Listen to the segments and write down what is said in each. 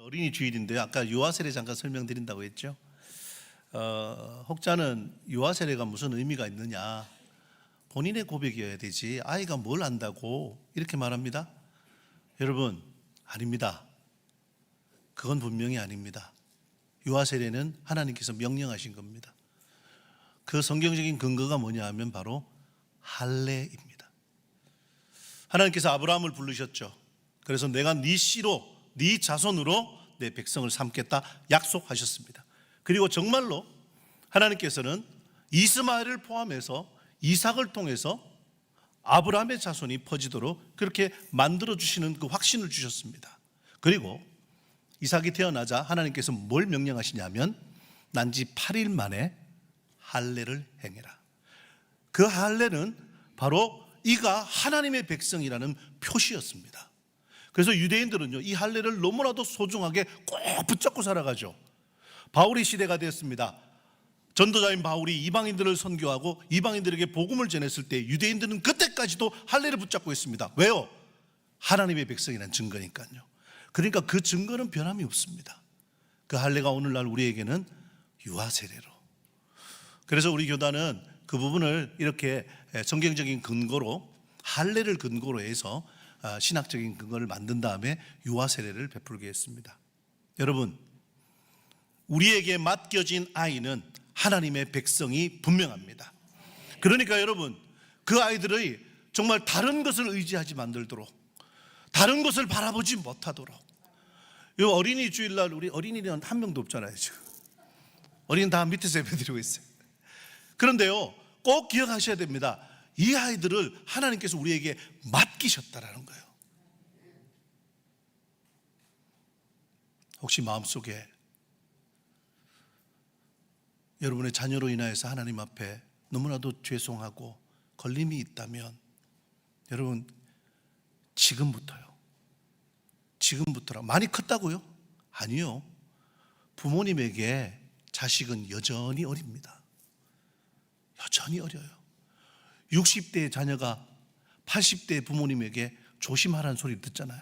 어린이 주일인데요. 아까 유아 세례 잠깐 설명드린다고 했죠. 혹자는 유아 세례가 무슨 의미가 있느냐, 본인의 고백이어야 되지 아이가 뭘 안다고 이렇게 말합니다. 여러분, 아닙니다. 그건 분명히 아닙니다. 유아 세례는 하나님께서 명령하신 겁니다. 그 성경적인 근거가 뭐냐 하면 바로 할례입니다. 하나님께서 아브라함을 부르셨죠. 그래서 내가 네 씨로, 네 자손으로 내 백성을 삼겠다 약속하셨습니다. 그리고 정말로 하나님께서는 이스마엘을 포함해서 이삭을 통해서 아브라함의 자손이 퍼지도록 그렇게 만들어주시는 그 확신을 주셨습니다. 그리고 이삭이 태어나자 하나님께서 뭘 명령하시냐면 난지 8일 만에 할례를 행해라. 그 할례는 바로 이가 하나님의 백성이라는 표시였습니다. 그래서 유대인들은요, 이 할례를 너무나도 소중하게 꼭 붙잡고 살아가죠. 바울의 시대가 되었습니다. 전도자인 바울이 이방인들을 선교하고 이방인들에게 복음을 전했을 때 유대인들은 그때까지도 할례를 붙잡고 있습니다. 왜요? 하나님의 백성이라는 증거니까요. 그러니까 그 증거는 변함이 없습니다. 그 할례가 오늘날 우리에게는 유아 세례로. 그래서 우리 교단은 그 부분을 이렇게 성경적인 근거로, 할례를 근거로 해서 신학적인 근거를 만든 다음에 유아 세례를 베풀게 했습니다. 여러분, 우리에게 맡겨진 아이는 하나님의 백성이 분명합니다. 그러니까 여러분, 그 아이들의 정말 다른 것을 의지하지 만들도록, 다른 것을 바라보지 못하도록. 이 어린이 주일날 우리 어린이는 한 명도 없잖아요. 지금 어린이 다 밑에서 예배드리고 있어요. 그런데요, 꼭 기억하셔야 됩니다. 이 아이들을 하나님께서 우리에게 맡기셨다라는 거예요. 혹시 마음속에 여러분의 자녀로 인하여서 하나님 앞에 너무나도 죄송하고 걸림이 있다면 여러분, 지금부터라. 많이 컸다고요? 아니요. 부모님에게 자식은 여전히 어립니다. 여전히 어려요. 60대의 자녀가 80대의 부모님에게 조심하라는 소리 듣잖아요.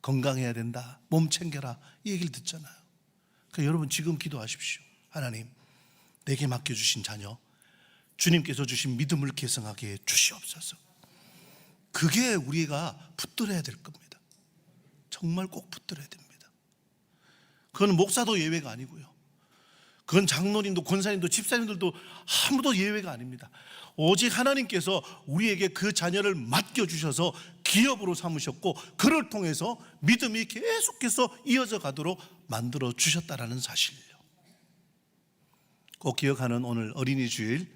건강해야 된다, 몸 챙겨라, 이 얘기를 듣잖아요. 그러니까 여러분, 지금 기도하십시오. 하나님, 내게 맡겨주신 자녀, 주님께서 주신 믿음을 계승하게 해 주시옵소서. 그게 우리가 붙들어야 될 겁니다. 정말 꼭 붙들어야 됩니다. 그건 목사도 예외가 아니고요, 그건 장로님도 권사님도 집사님들도 아무도 예외가 아닙니다. 오직 하나님께서 우리에게 그 자녀를 맡겨주셔서 기업으로 삼으셨고, 그를 통해서 믿음이 계속해서 이어져 가도록 만들어 주셨다라는 사실이에요. 꼭 기억하는 오늘 어린이 주일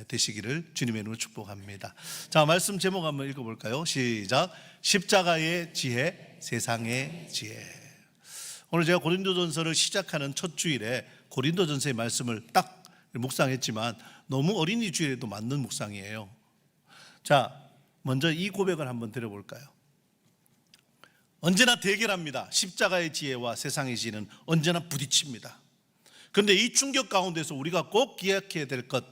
되시기를 주님의 이름으로 축복합니다. 자, 말씀 제목 한번 읽어볼까요? 시작. 십자가의 지혜, 세상의 지혜. 오늘 제가 고린도전서를 시작하는 첫 주일에 고린도전서의 말씀을 딱 묵상했지만 너무 어린이 주일에도 맞는 묵상이에요. 자, 먼저 이 고백을 한번 드려볼까요? 언제나 대결합니다. 십자가의 지혜와 세상의 지혜는 언제나 부딪힙니다. 그런데 이 충격 가운데서 우리가 꼭 기억해야 될 것,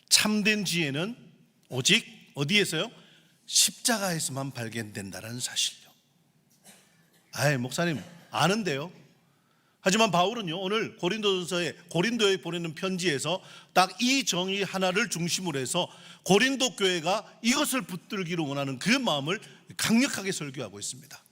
참된 지혜는 오직 어디에서요? 십자가에서만 발견된다는 사실이요. 아이, 목사님 아는데요. 하지만 바울은요, 오늘 고린도에 보내는 편지에서 딱 이 정의 하나를 중심으로 해서 고린도 교회가 이것을 붙들기로 원하는 그 마음을 강력하게 설교하고 있습니다.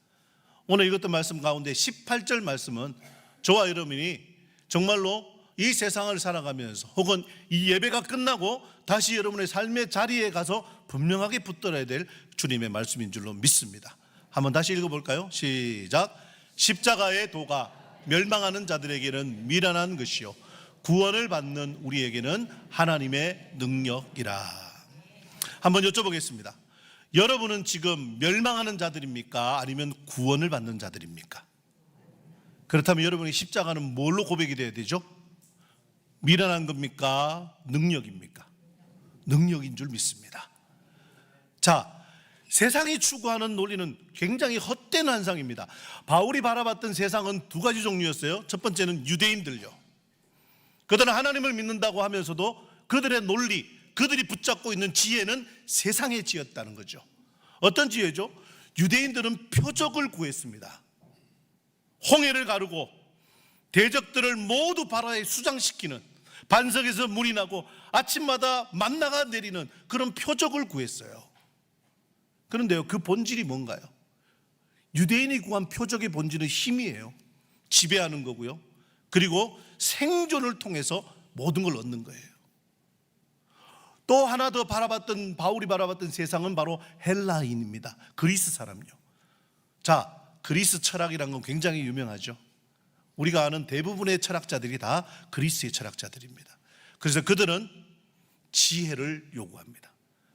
오늘 읽었던 말씀 가운데 18절 말씀은 저와 여러분이 정말로 이 세상을 살아가면서 혹은 이 예배가 끝나고 다시 여러분의 삶의 자리에 가서 분명하게 붙들어야 될 주님의 말씀인 줄로 믿습니다. 한번 다시 읽어볼까요? 시작. 십자가의 도가 멸망하는 자들에게는 미련한 것이요 구원을 받는 우리에게는 하나님의 능력이라. 한번 여쭤보겠습니다. 여러분은 지금 멸망하는 자들입니까? 아니면 구원을 받는 자들입니까? 그렇다면 여러분의 십자가는 뭘로 고백이 돼야 되죠? 미련한 겁니까? 능력입니까? 능력인 줄 믿습니다. 자, 세상이 추구하는 논리는 굉장히 헛된 환상입니다. 바울이 바라봤던 세상은 두 가지 종류였어요. 첫 번째는 유대인들요. 그들은 하나님을 믿는다고 하면서도 그들의 논리, 그들이 붙잡고 있는 지혜는 세상의 지혜였다는 거죠. 어떤 지혜죠? 유대인들은 표적을 구했습니다. 홍해를 가르고 대적들을 모두 바다에 수장시키는, 반석에서 물이 나고 아침마다 만나가 내리는 그런 표적을 구했어요. 그런데요, 그 본질이 뭔가요? 유대인이 구한 표적의 본질은 힘이에요. 지배하는 거고요. 그리고 생존을 통해서 모든 걸 얻는 거예요. 또 하나 더 바울이 바라봤던 세상은 바로 헬라인입니다. 그리스 사람요. 자, 그리스 철학이란 건 굉장히 유명하죠. 우리가 아는 대부분의 철학자들이 다 그리스의 철학자들입니다. 그래서 그들은 지혜를 요구합니다.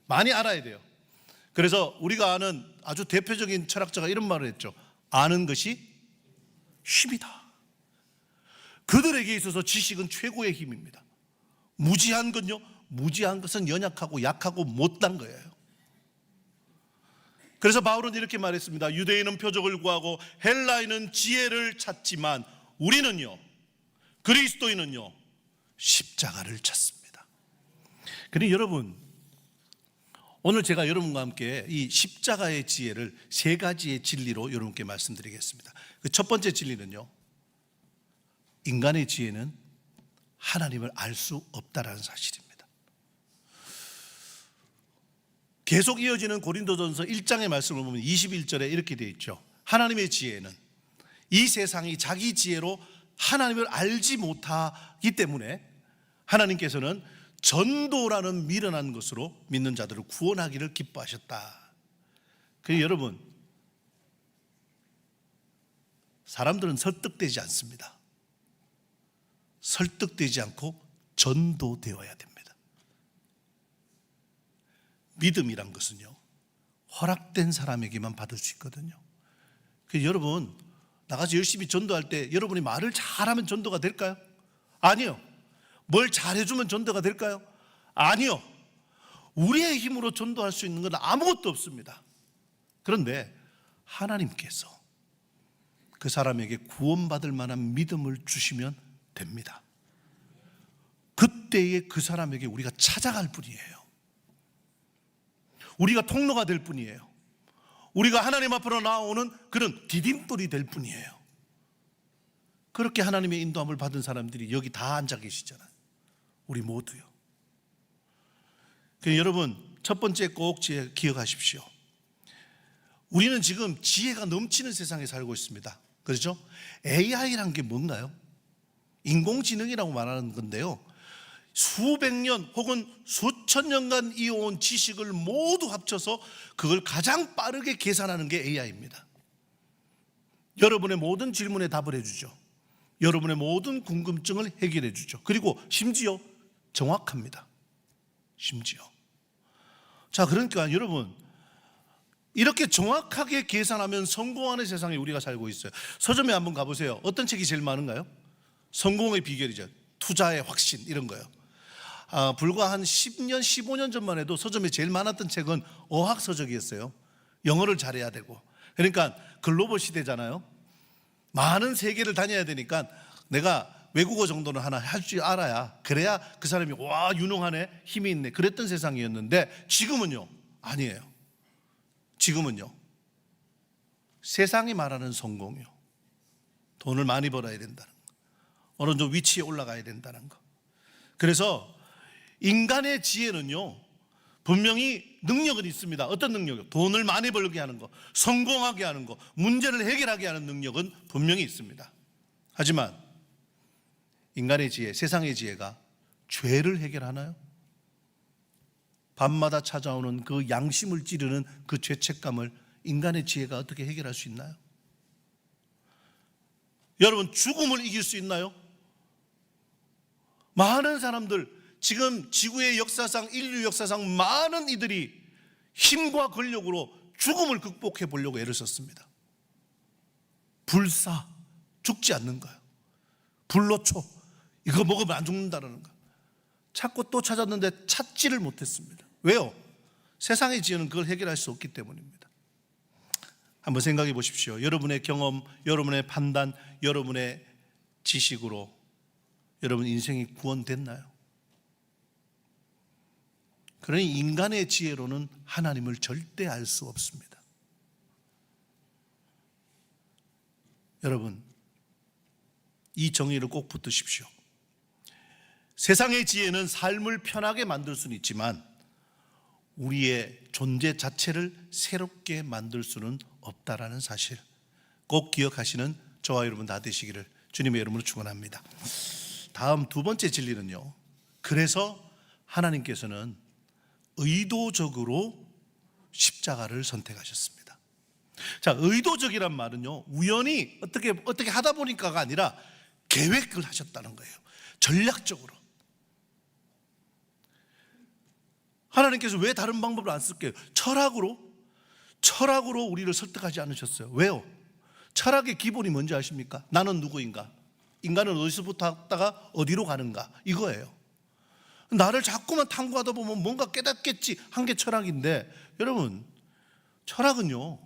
많이 알아야 돼요. 그래서 우리가 아는 아주 대표적인 철학자가 이런 말을 했죠. 아는 것이 힘이다. 그들에게 있어서 지식은 최고의 힘입니다. 무지한 건요, 무지한 것은 연약하고 약하고 못난 거예요. 그래서 바울은 이렇게 말했습니다. 유대인은 표적을 구하고 헬라인은 지혜를 찾지만 우리는요, 그리스도인은요, 십자가를 찾습니다. 그러니 여러분, 오늘 제가 여러분과 함께 이 십자가의 지혜를 세 가지의 진리로 여러분께 말씀드리겠습니다. 그 첫 번째 진리는요, 인간의 지혜는 하나님을 알 수 없다라는 사실입니다. 계속 이어지는 고린도전서 1장의 말씀을 보면 21절에 이렇게 되어 있죠. 하나님의 지혜는 이 세상이 자기 지혜로 하나님을 알지 못하기 때문에 하나님께서는 전도라는 미련한 것으로 믿는 자들을 구원하기를 기뻐하셨다. 그래서 여러분, 사람들은 설득되지 않습니다. 설득되지 않고 전도되어야 됩니다. 믿음이란 것은요, 허락된 사람에게만 받을 수 있거든요. 그래서 여러분, 나가서 열심히 전도할 때 여러분이 말을 잘하면 전도가 될까요? 아니요. 뭘 잘해주면 전도가 될까요? 아니요. 우리의 힘으로 전도할 수 있는 건 아무것도 없습니다. 그런데 하나님께서 그 사람에게 구원받을 만한 믿음을 주시면 됩니다. 그때에 그 사람에게 우리가 찾아갈 뿐이에요. 우리가 통로가 될 뿐이에요. 우리가 하나님 앞으로 나오는 그런 디딤돌이 될 뿐이에요. 그렇게 하나님의 인도함을 받은 사람들이 여기 다 앉아 계시잖아요. 우리 모두요. 그래서 여러분, 첫 번째 꼭 기억하십시오. 우리는 지금 지혜가 넘치는 세상에 살고 있습니다. 그렇죠? AI란 게 뭔가요? 인공지능이라고 말하는 건데요, 수백 년 혹은 수천 년간 이어온 지식을 모두 합쳐서 그걸 가장 빠르게 계산하는 게 AI입니다. 여러분의 모든 질문에 답을 해주죠. 여러분의 모든 궁금증을 해결해 주죠. 그리고 심지어 정확합니다. 심지어. 자, 그러니까 여러분, 이렇게 정확하게 계산하면 성공하는 세상에 우리가 살고 있어요. 서점에 한번 가보세요. 어떤 책이 제일 많은가요? 성공의 비결이죠. 투자의 확신, 이런 거요. 불과 한 10년, 15년 전만 해도 서점에 제일 많았던 책은 어학서적이었어요. 영어를 잘해야 되고. 그러니까 글로벌 시대잖아요. 많은 세계를 다녀야 되니까 내가 외국어 정도는 하나 할 줄 알아야, 그래야 그 사람이 와, 유능하네, 힘이 있네, 그랬던 세상이었는데 지금은요, 아니에요. 지금은요, 세상이 말하는 성공이요, 돈을 많이 벌어야 된다는 거, 어느 정도 위치에 올라가야 된다는 거. 그래서 인간의 지혜는요, 분명히 능력은 있습니다. 어떤 능력이요? 돈을 많이 벌게 하는 거, 성공하게 하는 거, 문제를 해결하게 하는 능력은 분명히 있습니다. 하지만 인간의 지혜, 세상의 지혜가 죄를 해결하나요? 밤마다 찾아오는 그 양심을 찌르는 그 죄책감을 인간의 지혜가 어떻게 해결할 수 있나요? 여러분, 죽음을 이길 수 있나요? 많은 사람들, 지금 지구의 역사상, 인류 역사상 많은 이들이 힘과 권력으로 죽음을 극복해 보려고 애를 썼습니다. 불사, 죽지 않는 거예요. 불로초, 이거 먹으면 안 죽는다는 거. 찾고 또 찾았는데 찾지를 못했습니다. 왜요? 세상의 지혜는 그걸 해결할 수 없기 때문입니다. 한번 생각해 보십시오. 여러분의 경험, 여러분의 판단, 여러분의 지식으로 여러분 인생이 구원됐나요? 그러니 인간의 지혜로는 하나님을 절대 알 수 없습니다. 여러분, 이 정의를 꼭 붙드십시오. 세상의 지혜는 삶을 편하게 만들 수는 있지만 우리의 존재 자체를 새롭게 만들 수는 없다라는 사실 꼭 기억하시는 저와 여러분 다 되시기를 주님의 이름으로 축원합니다. 다음 두 번째 진리는요, 그래서 하나님께서는 의도적으로 십자가를 선택하셨습니다. 자, 의도적이란 말은요, 우연히 어떻게 하다 보니까가 아니라 계획을 하셨다는 거예요. 전략적으로. 하나님께서 왜 다른 방법을 안 쓸게요? 철학으로 우리를 설득하지 않으셨어요. 왜요? 철학의 기본이 뭔지 아십니까? 나는 누구인가? 인간은 어디서부터 왔다가 어디로 가는가? 이거예요. 나를 자꾸만 탐구하다 보면 뭔가 깨닫겠지 한 게 철학인데, 여러분, 철학은요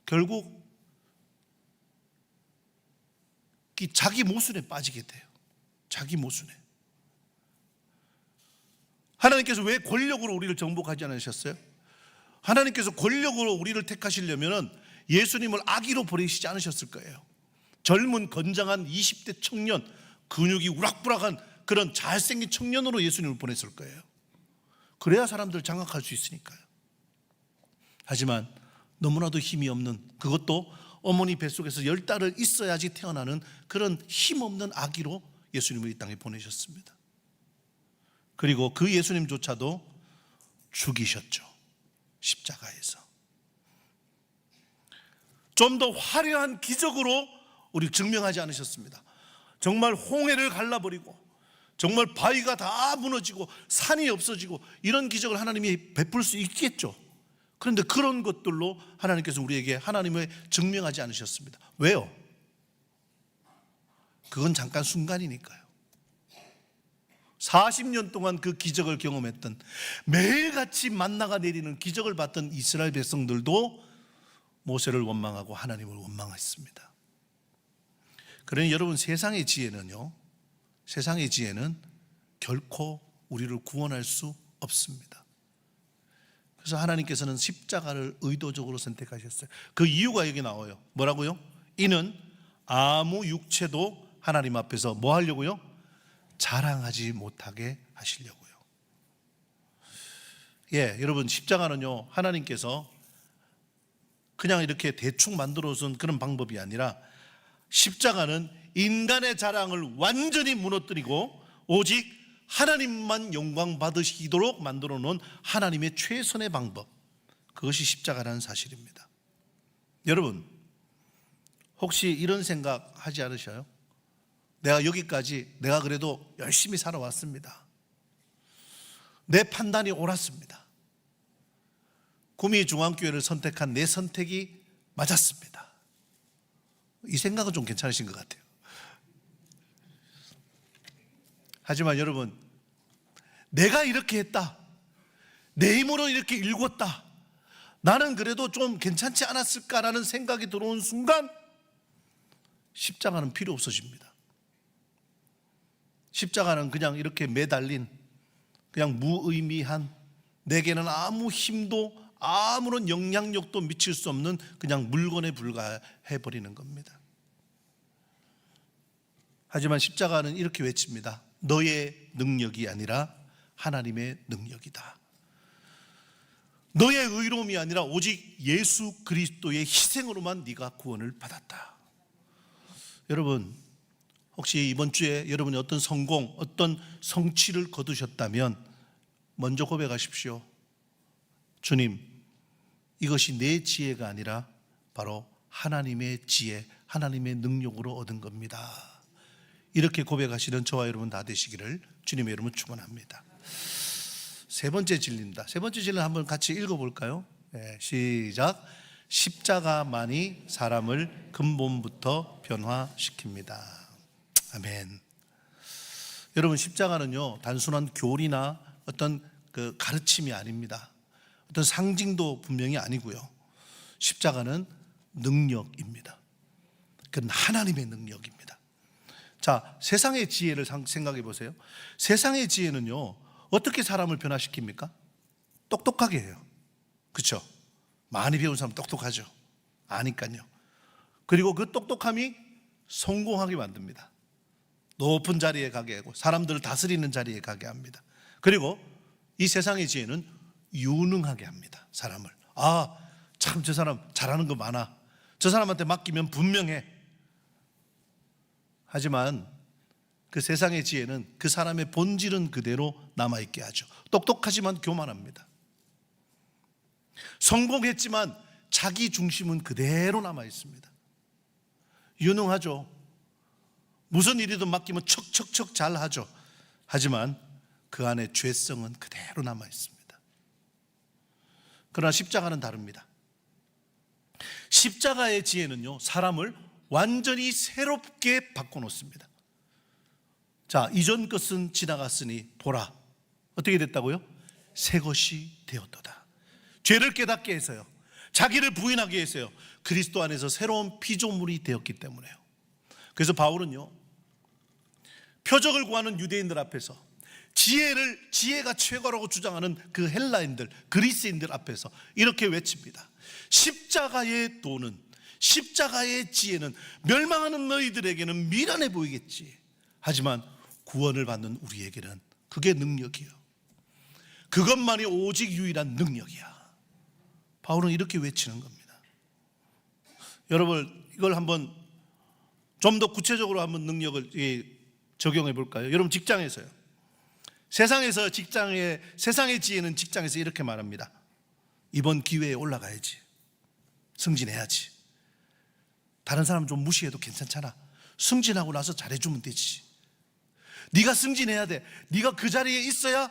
결국 자기 모순에 빠지게 돼요. 자기 모순에. 하나님께서 왜 권력으로 우리를 정복하지 않으셨어요? 하나님께서 권력으로 우리를 택하시려면 예수님을 아기로 보내시지 않으셨을 거예요. 젊은 건장한 20대 청년, 근육이 우락부락한 그런 잘생긴 청년으로 예수님을 보냈을 거예요. 그래야 사람들 장악할 수 있으니까요. 하지만 너무나도 힘이 없는, 그것도 어머니 뱃속에서 10달을 있어야지 태어나는 그런 힘없는 아기로 예수님을 이 땅에 보내셨습니다. 그리고 그 예수님조차도 죽이셨죠. 십자가에서. 좀 더 화려한 기적으로 우리 증명하지 않으셨습니다. 정말 홍해를 갈라버리고 정말 바위가 다 무너지고 산이 없어지고 이런 기적을 하나님이 베풀 수 있겠죠. 그런데 그런 것들로 하나님께서 우리에게 하나님을 증명하지 않으셨습니다. 왜요? 그건 잠깐 순간이니까요. 40년 동안 그 기적을 경험했던, 매일같이 만나가 내리는 기적을 봤던 이스라엘 백성들도 모세를 원망하고 하나님을 원망했습니다. 그러니 여러분, 세상의 지혜는 결코 우리를 구원할 수 없습니다. 그래서 하나님께서는 십자가를 의도적으로 선택하셨어요. 그 이유가 여기 나와요. 뭐라고요? 이는 아무 육체도 하나님 앞에서 뭐 하려고요? 자랑하지 못하게 하시려고요. 여러분, 십자가는요, 하나님께서 그냥 이렇게 대충 만들어준 그런 방법이 아니라, 십자가는 인간의 자랑을 완전히 무너뜨리고 오직 하나님만 영광 받으시도록 만들어 놓은 하나님의 최선의 방법, 그것이 십자가라는 사실입니다. 여러분, 혹시 이런 생각 하지 않으셔요? 내가 여기까지 내가 그래도 열심히 살아왔습니다. 내 판단이 옳았습니다. 구미중앙교회를 선택한 내 선택이 맞았습니다. 이 생각은 좀 괜찮으신 것 같아요. 하지만 여러분, 내가 이렇게 했다, 내 힘으로 이렇게 일궜다, 나는 그래도 좀 괜찮지 않았을까라는 생각이 들어온 순간 십자가는 필요 없어집니다. 십자가는 그냥 이렇게 매달린, 그냥 무의미한, 내게는 아무 힘도 아무런 영향력도 미칠 수 없는 그냥 물건에 불과해버리는 겁니다. 하지만 십자가는 이렇게 외칩니다. 너의 능력이 아니라 하나님의 능력이다. 너의 의로움이 아니라 오직 예수 그리스도의 희생으로만 네가 구원을 받았다. 여러분, 혹시 이번 주에 여러분이 어떤 성공, 어떤 성취를 거두셨다면 먼저 고백하십시오. 주님, 이것이 내 지혜가 아니라 바로 하나님의 지혜, 하나님의 능력으로 얻은 겁니다. 이렇게 고백하시는 저와 여러분 다 되시기를 주님의 이름으로 축원합니다. 세 번째 진리입니다. 세 번째 진리를 한번 같이 읽어볼까요? 시작. 십자가만이 사람을 근본부터 변화시킵니다. 아멘. 여러분, 십자가는요 단순한 교리나 어떤 그 가르침이 아닙니다. 어떤 상징도 분명히 아니고요. 십자가는 능력입니다. 그건 하나님의 능력입니다. 자, 세상의 지혜를 생각해 보세요. 세상의 지혜는요 어떻게 사람을 변화시킵니까? 똑똑하게 해요. 그렇죠? 많이 배운 사람 똑똑하죠. 아니까요. 그리고 그 똑똑함이 성공하게 만듭니다. 높은 자리에 가게 하고 사람들을 다스리는 자리에 가게 합니다. 그리고 이 세상의 지혜는 유능하게 합니다. 사람을. 참 저 사람 잘하는 거 많아. 저 사람한테 맡기면 분명해. 하지만 그 세상의 지혜는 그 사람의 본질은 그대로 남아있게 하죠. 똑똑하지만 교만합니다. 성공했지만 자기 중심은 그대로 남아있습니다. 유능하죠. 무슨 일이든 맡기면 척척척 잘하죠. 하지만 그 안에 죄성은 그대로 남아있습니다. 그러나 십자가는 다릅니다. 십자가의 지혜는요, 사람을 완전히 새롭게 바꿔놓습니다. 자, 이전 것은 지나갔으니 보라. 어떻게 됐다고요? 새 것이 되었도다. 죄를 깨닫게 해서요, 자기를 부인하게 해서요, 그리스도 안에서 새로운 피조물이 되었기 때문에요. 그래서 바울은요, 표적을 구하는 유대인들 앞에서 지혜가 최고라고 주장하는 그 헬라인들, 그리스인들 앞에서 이렇게 외칩니다. 십자가의 도는, 십자가의 지혜는 멸망하는 너희들에게는 미련해 보이겠지. 하지만 구원을 받는 우리에게는 그게 능력이요, 그것만이 오직 유일한 능력이야. 바울은 이렇게 외치는 겁니다. 여러분, 이걸 한번 좀 더 구체적으로 한번 능력을 적용해 볼까요? 여러분, 직장에서요, 세상에서 세상의 지혜는 직장에서 이렇게 말합니다. 이번 기회에 올라가야지, 승진해야지. 다른 사람 좀 무시해도 괜찮잖아. 승진하고 나서 잘해주면 되지. 네가 승진해야 돼. 네가 그 자리에 있어야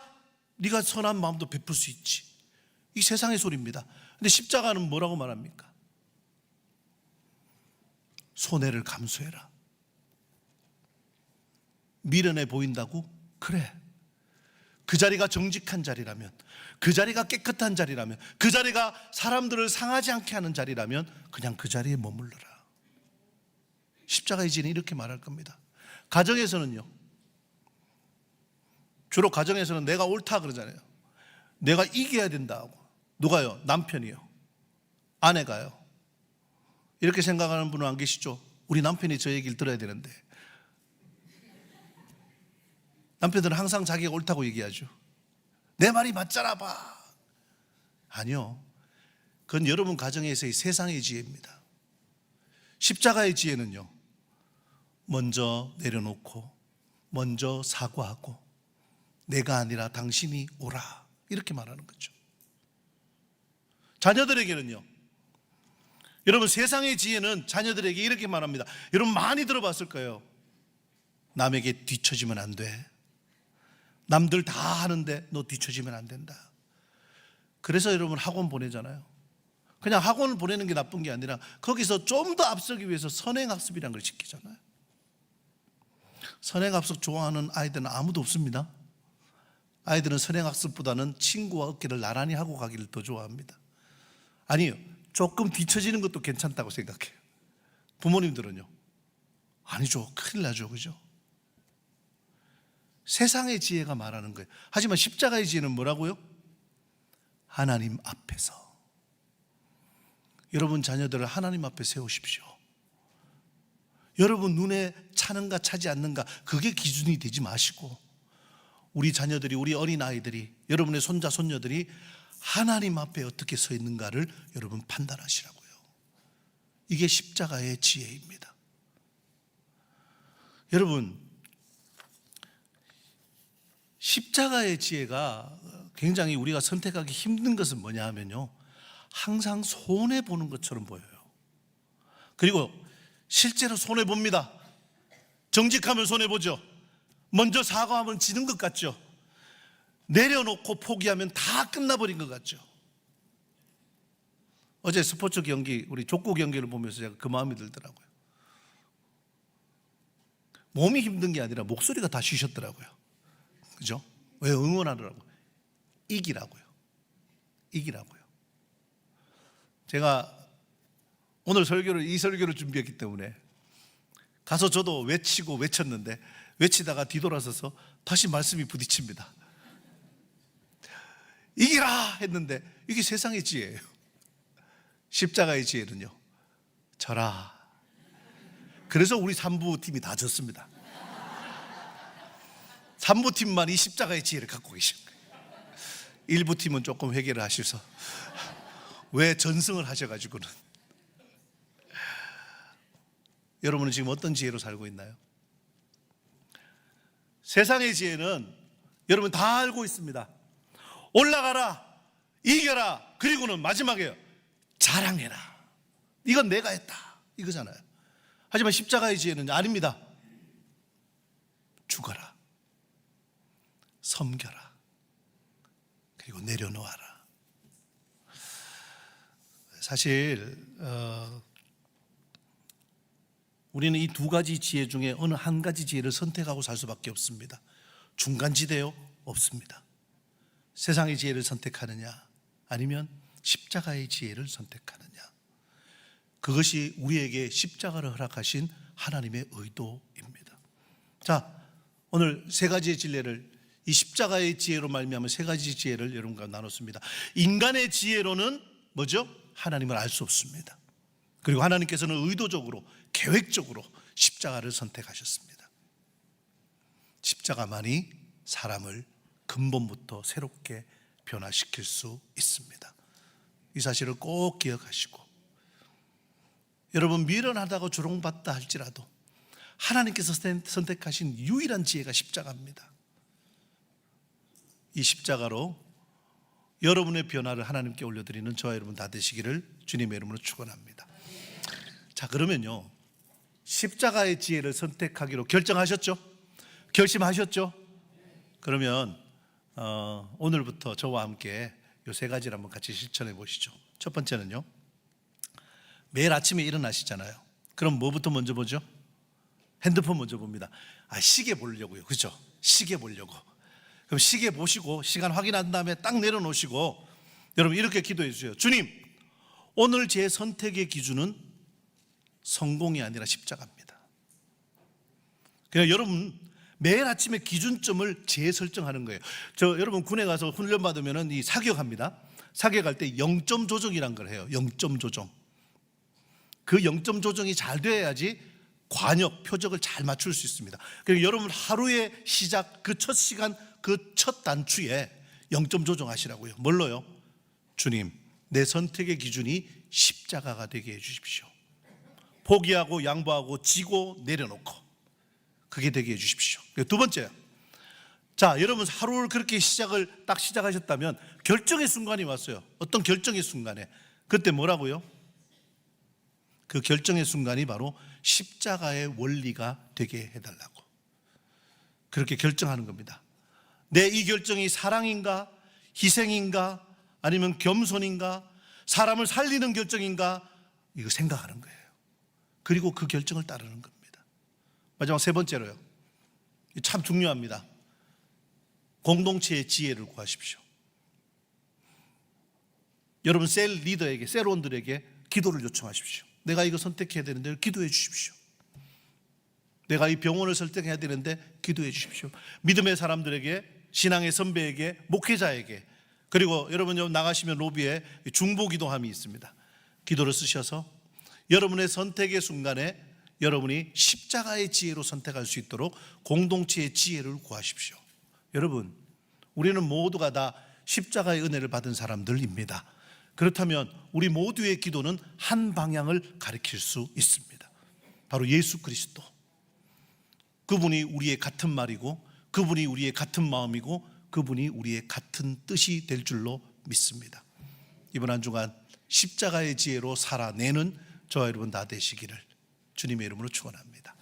네가 선한 마음도 베풀 수 있지. 이 세상의 소리입니다. 근데 십자가는 뭐라고 말합니까? 손해를 감수해라. 미련해 보인다고? 그래. 그 자리가 정직한 자리라면, 그 자리가 깨끗한 자리라면, 그 자리가 사람들을 상하지 않게 하는 자리라면 그냥 그 자리에 머물러라. 십자가의 지혜는 이렇게 말할 겁니다. 가정에서는요, 주로 가정에서는 내가 옳다 그러잖아요. 내가 이겨야 된다고. 누가요? 남편이요, 아내가요. 이렇게 생각하는 분은 안 계시죠? 우리 남편이 저 얘기를 들어야 되는데. 남편들은 항상 자기가 옳다고 얘기하죠. 내 말이 맞잖아 봐. 아니요, 그건 여러분 가정에서의 세상의 지혜입니다. 십자가의 지혜는요, 먼저 내려놓고 먼저 사과하고 내가 아니라 당신이 오라, 이렇게 말하는 거죠. 자녀들에게는요, 여러분 세상의 지혜는 자녀들에게 이렇게 말합니다. 여러분 많이 들어봤을 거예요. 남에게 뒤처지면 안 돼. 남들 다 하는데 너 뒤처지면 안 된다. 그래서 여러분 학원 보내잖아요. 그냥 학원을 보내는 게 나쁜 게 아니라 거기서 좀 더 앞서기 위해서 선행학습이라는 걸 시키잖아요. 선행학습 좋아하는 아이들은 아무도 없습니다. 아이들은 선행학습보다는 친구와 어깨를 나란히 하고 가기를 더 좋아합니다. 아니요, 조금 뒤처지는 것도 괜찮다고 생각해요. 부모님들은요, 아니죠, 큰일 나죠, 그죠? 세상의 지혜가 말하는 거예요. 하지만 십자가의 지혜는 뭐라고요? 하나님 앞에서. 여러분 자녀들을 하나님 앞에 세우십시오. 여러분 눈에 차는가 차지 않는가 그게 기준이 되지 마시고, 우리 자녀들이, 우리 어린아이들이, 여러분의 손자 손녀들이 하나님 앞에 어떻게 서 있는가를 여러분 판단하시라고요. 이게 십자가의 지혜입니다. 여러분, 십자가의 지혜가 굉장히 우리가 선택하기 힘든 것은 뭐냐 하면요, 항상 손해보는 것처럼 보여요. 그리고 실제로 손해봅니다. 정직하면 손해보죠. 먼저 사과하면 지는 것 같죠. 내려놓고 포기하면 다 끝나버린 것 같죠. 어제 스포츠 경기, 우리 족구 경기를 보면서 제가 그 마음이 들더라고요. 몸이 힘든 게 아니라 목소리가 다 쉬셨더라고요. 그죠? 왜? 응원하더라고요. 이기라고요. 이기라고요. 제가 오늘 이 설교를 준비했기 때문에 가서 저도 외쳤는데 외치다가 뒤돌아서서 다시 말씀이 부딪힙니다. 이기라 했는데 이게 세상의 지혜예요. 십자가의 지혜는요, 져라. 그래서 우리 3부 팀이 다 졌습니다. 3부팀만 이 십자가의 지혜를 갖고 계신 거예요. 1부팀은 조금 회개를 하셔서 왜 전승을 하셔가지고는. 여러분은 지금 어떤 지혜로 살고 있나요? 세상의 지혜는 여러분 다 알고 있습니다. 올라가라, 이겨라, 그리고는 마지막에 자랑해라. 이건 내가 했다, 이거잖아요. 하지만 십자가의 지혜는 아닙니다. 죽어라, 섬겨라, 그리고 내려놓아라. 사실 우리는 이 두 가지 지혜 중에 어느 한 가지 지혜를 선택하고 살 수밖에 없습니다. 중간지대요? 없습니다. 세상의 지혜를 선택하느냐, 아니면 십자가의 지혜를 선택하느냐. 그것이 우리에게 십자가를 허락하신 하나님의 의도입니다. 자, 오늘 세 가지의 진리를, 이 십자가의 지혜로 말미암아 세 가지 지혜를 여러분과 나눴습니다. 인간의 지혜로는 뭐죠? 하나님을 알 수 없습니다. 그리고 하나님께서는 의도적으로, 계획적으로 십자가를 선택하셨습니다. 십자가만이 사람을 근본부터 새롭게 변화시킬 수 있습니다. 이 사실을 꼭 기억하시고, 여러분 미련하다고 조롱받다 할지라도 하나님께서 선택하신 유일한 지혜가 십자가입니다. 이 십자가로 여러분의 변화를 하나님께 올려드리는 저와 여러분 다 되시기를 주님의 이름으로 축원합니다. 자, 그러면요, 십자가의 지혜를 선택하기로 결정하셨죠? 결심하셨죠? 그러면 오늘부터 저와 함께 이 세 가지를 한번 같이 실천해 보시죠. 첫 번째는요, 매일 아침에 일어나시잖아요. 그럼 뭐부터 먼저 보죠? 핸드폰 먼저 봅니다. 시계 보려고요, 그죠? 시계 보려고. 그럼 시계 보시고 시간 확인한 다음에 딱 내려놓으시고, 여러분 이렇게 기도해 주세요. 주님, 오늘 제 선택의 기준은 성공이 아니라 십자가입니다. 그냥 여러분 매일 아침에 기준점을 재설정하는 거예요. 여러분 군에 가서 훈련 받으면 이 사격합니다. 사격할 때 0점 조정이란 걸 해요. 0점 조정. 그 0점 조정이 잘 돼야지 관역, 표적을 잘 맞출 수 있습니다. 그리고 여러분 하루의 시작, 그 첫 시간, 그 첫 단추에 0점 조정하시라고요. 뭘로요? 주님, 내 선택의 기준이 십자가가 되게 해 주십시오. 포기하고 양보하고 지고 내려놓고, 그게 되게 해 주십시오. 두 번째요. 자, 여러분 하루를 그렇게 딱 시작하셨다면 결정의 순간이 왔어요. 어떤 결정의 순간에, 그때 뭐라고요? 그 결정의 순간이 바로 십자가의 원리가 되게 해달라고. 그렇게 결정하는 겁니다. 내 이 결정이 사랑인가, 희생인가, 아니면 겸손인가, 사람을 살리는 결정인가, 이거 생각하는 거예요. 그리고 그 결정을 따르는 겁니다. 마지막 세 번째로요, 참 중요합니다. 공동체의 지혜를 구하십시오. 여러분 셀 리더에게, 셀원들에게 기도를 요청하십시오. 내가 이거 선택해야 되는데 기도해 주십시오. 내가 이 병원을 선택해야 되는데 기도해 주십시오. 믿음의 사람들에게, 신앙의 선배에게, 목회자에게, 그리고 여러분 나가시면 로비에 중보 기도함이 있습니다. 기도를 쓰셔서 여러분의 선택의 순간에 여러분이 십자가의 지혜로 선택할 수 있도록 공동체의 지혜를 구하십시오. 여러분, 우리는 모두가 다 십자가의 은혜를 받은 사람들입니다. 그렇다면 우리 모두의 기도는 한 방향을 가리킬 수 있습니다. 바로 예수 그리스도. 그분이 우리의 같은 말이고, 그분이 우리의 같은 마음이고, 그분이 우리의 같은 뜻이 될 줄로 믿습니다. 이번 한 주간 십자가의 지혜로 살아내는 저와 여러분 다 되시기를 주님의 이름으로 축원합니다.